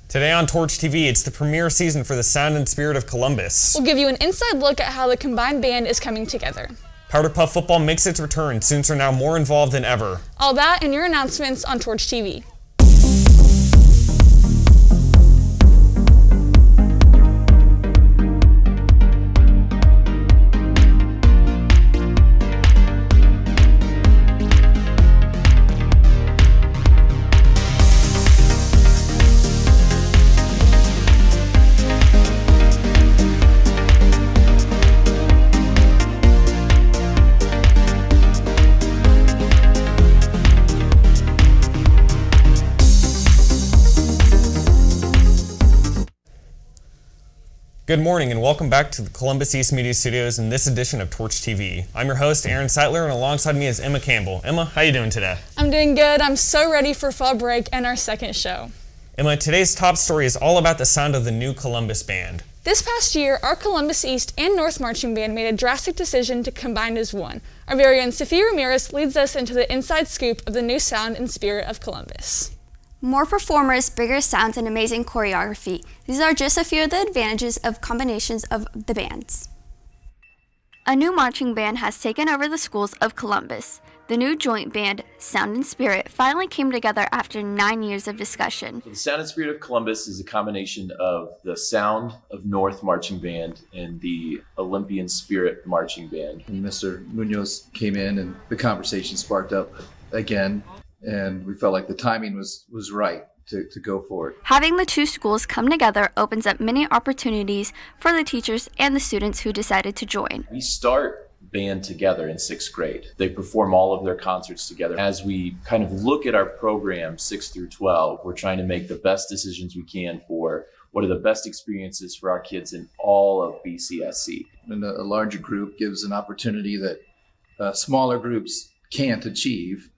Today on Torch TV, it's the premiere season for the Sound and Spirit of Columbus. We'll give you an inside look at how the combined band is coming together. Powder Puff football makes its return. Students are now more involved than ever. All that and your announcements on Torch TV. Good morning and welcome back to the Columbus East Media Studios in this edition of Torch TV. I'm your host, Aaron Seitler, and alongside me is Emma Campbell. Emma, how are you doing today? I'm doing good. I'm so ready for fall break and our second show. Emma, today's top story is all about the sound of the new Columbus Band. This past year, our Columbus East and North Marching Band made a drastic decision to combine as one. Our very own Sophia Ramirez leads us into the inside scoop of the new sound and spirit of Columbus. More performers, bigger sounds, and amazing choreography. These are just a few of the advantages of combinations of the bands. A new marching band has taken over the schools of Columbus. The new joint band, Sound and Spirit, finally came together after 9 years of discussion. The Sound and Spirit of Columbus is a combination of the Sound of North Marching Band and the Olympian Spirit Marching Band. And Mr. Munoz came in and the conversation sparked up again. And we felt like the timing was right to go for it. Having the two schools come together opens up many opportunities for the teachers and the students who decided to join. We start band together in 6th grade. They perform all of their concerts together. As we kind of look at our program 6 through 12, we're trying to make the best decisions we can for what are the best experiences for our kids in all of BCSC. And a larger group gives an opportunity that smaller groups can't achieve.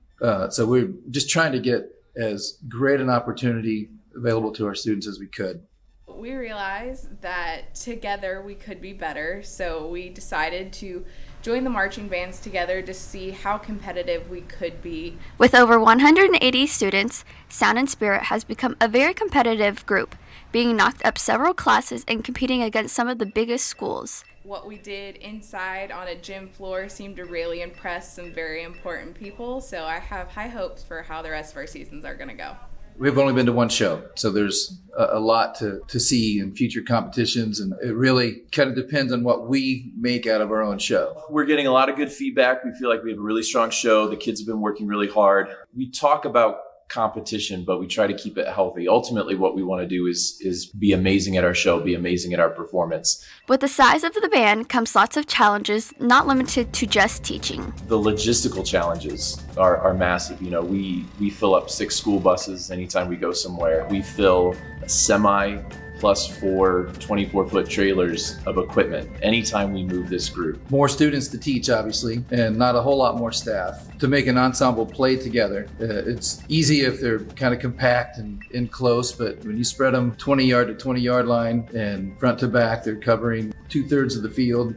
So we're just trying to get as great an opportunity available to our students as we could. We realized that together we could be better, so we decided to join the marching bands together to see how competitive we could be. With over 180 students, Sound and Spirit has become a very competitive group, being knocked up several classes and competing against some of the biggest schools. What we did inside on a gym floor seemed to really impress some very important people, so I have high hopes for how the rest of our seasons are going to go. We've only been to one show, so there's a lot to see in future competitions, and it really kind of depends on what we make out of our own show. We're getting a lot of good feedback. We feel like we have a really strong show. The kids have been working really hard. We talk about competition, but we try to keep it healthy. Ultimately, what we want to do is be amazing at our show, be amazing at our performance. With the size of the band comes lots of challenges, not limited to just teaching. The logistical challenges are massive. You know, we fill up 6 school buses anytime we go somewhere. We fill a semi plus 4 24-foot trailers of equipment anytime we move this group. More students to teach, obviously, and not a whole lot more staff. To make an ensemble play together, it's easy if they're kind of compact and in close, but when you spread them 20-yard to 20-yard line and front to back, they're covering 2/3 of the field.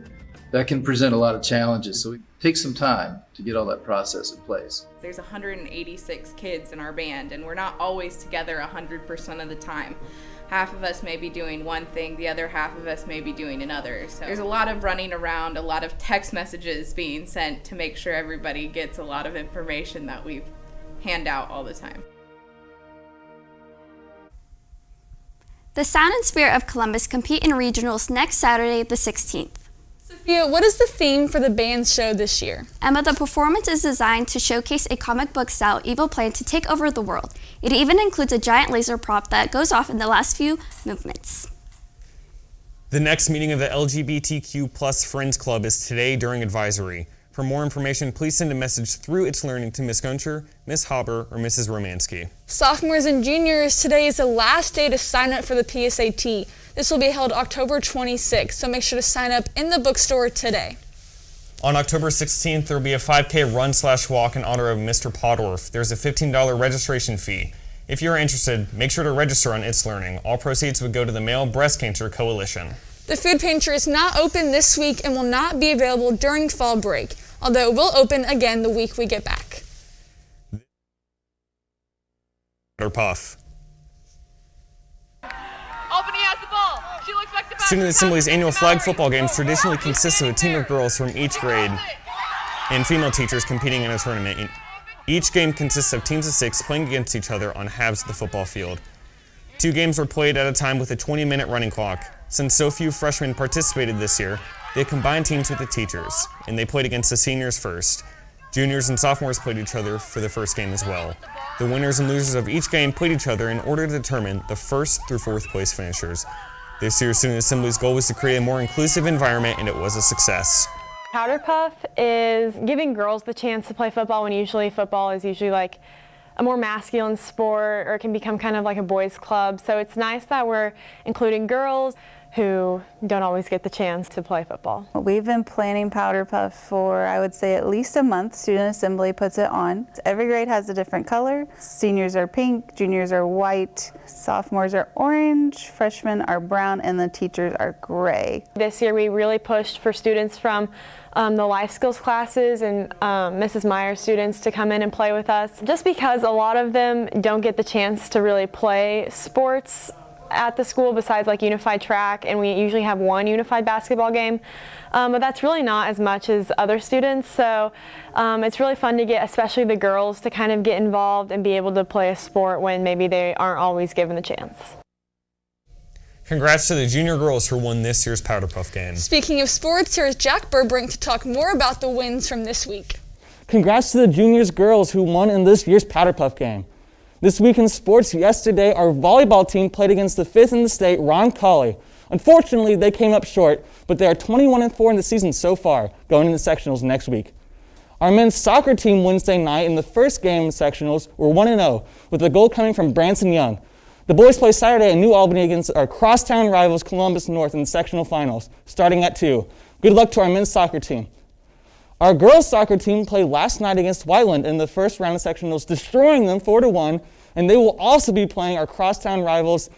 That can present a lot of challenges. So it takes some time to get all that process in place. There's 186 kids in our band, and we're not always together 100% of the time. Half of us may be doing one thing, the other half of us may be doing another. So there's a lot of running around, a lot of text messages being sent to make sure everybody gets a lot of information that we hand out all the time. The Sound and Spirit of Columbus compete in regionals next Saturday, the 16th. Sophia, what is the theme for the band's show this year? Emma, the performance is designed to showcase a comic book style evil plan to take over the world. It even includes a giant laser prop that goes off in the last few movements. The next meeting of the LGBTQ+ Friends Club is today during advisory. For more information, please send a message through It's Learning to Ms. Guncher, Ms. Hauber, or Mrs. Romansky. Sophomores and juniors, today is the last day to sign up for the PSAT. This will be held October 26th, so make sure to sign up in the bookstore today. On October 16th, there will be a 5K run/walk in honor of Mr. Podorf. There's a $15 registration fee. If you're interested, make sure to register on It's Learning. All proceeds would go to the Male Breast Cancer Coalition. The food pantry is not open this week and will not be available during fall break, although it will open again the week we get back. Puff. Albany has the ball. She looks like the Student Assembly's annual flag football games traditionally consist of a team of girls from each grade and female teachers competing in a tournament. Each game consists of teams of 6 playing against each other on halves of the football field. 2 games were played at a time with a 20-minute running clock. Since so few freshmen participated this year, they combined teams with the teachers, and they played against the seniors first. Juniors and sophomores played each other for the first game as well. The winners and losers of each game played each other in order to determine the 1st through 4th place finishers. This year's Student Assembly's goal was to create a more inclusive environment, and it was a success. Powder Puff is giving girls the chance to play football when usually football is usually like a more masculine sport, or it can become kind of like a boys' club. So it's nice that we're including girls who don't always get the chance to play football. We've been planning Powder Puff for, I would say, at least a month. Student Assembly puts it on. Every grade has a different color. Seniors are pink, juniors are white, sophomores are orange, freshmen are brown, and the teachers are gray. This year we really pushed for students from the life skills classes and Mrs. Meyer's students to come in and play with us, just because a lot of them don't get the chance to really play sports at the school besides like unified track, and we usually have one unified basketball game, but that's really not as much as other students. So it's really fun to get especially the girls to kind of get involved and be able to play a sport when maybe they aren't always given the chance. Congrats to the junior girls who won this year's Powder Puff game. Speaking of sports, here is Jack Burbrink to talk more about the wins from this week. Congrats to the juniors girls who won in this year's Powder Puff game. This week in sports, yesterday, our volleyball team played against the 5th in the state, Roncalli. Unfortunately, they came up short, but they are 21-4 in the season so far, going into sectionals next week. Our men's soccer team Wednesday night in the first game in sectionals were 1-0, with a goal coming from Branson Young. The boys play Saturday in New Albany against our crosstown rivals Columbus North in the sectional finals, starting at 2. Good luck to our men's soccer team. Our girls' soccer team played last night against Whiteland in the first round of sectionals, destroying them 4-1, and they will also be playing our crosstown rivals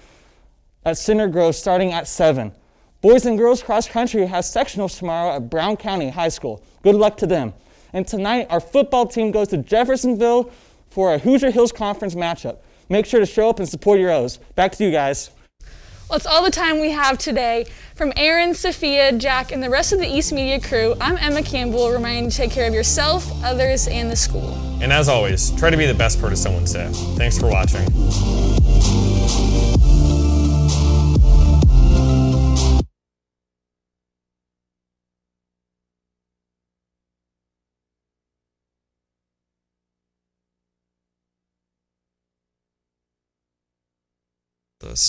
at Center Grove starting at 7. Boys and girls cross country has sectionals tomorrow at Brown County High School. Good luck to them. And tonight, our football team goes to Jeffersonville for a Hoosier Hills Conference matchup. Make sure to show up and support your O's. Back to you guys. Well, that's all the time we have today. From Aaron, Sophia, Jack, and the rest of the East Media crew, I'm Emma Campbell, reminding you to take care of yourself, others, and the school. And as always, try to be the best part of someone's day. Thanks for watching. This.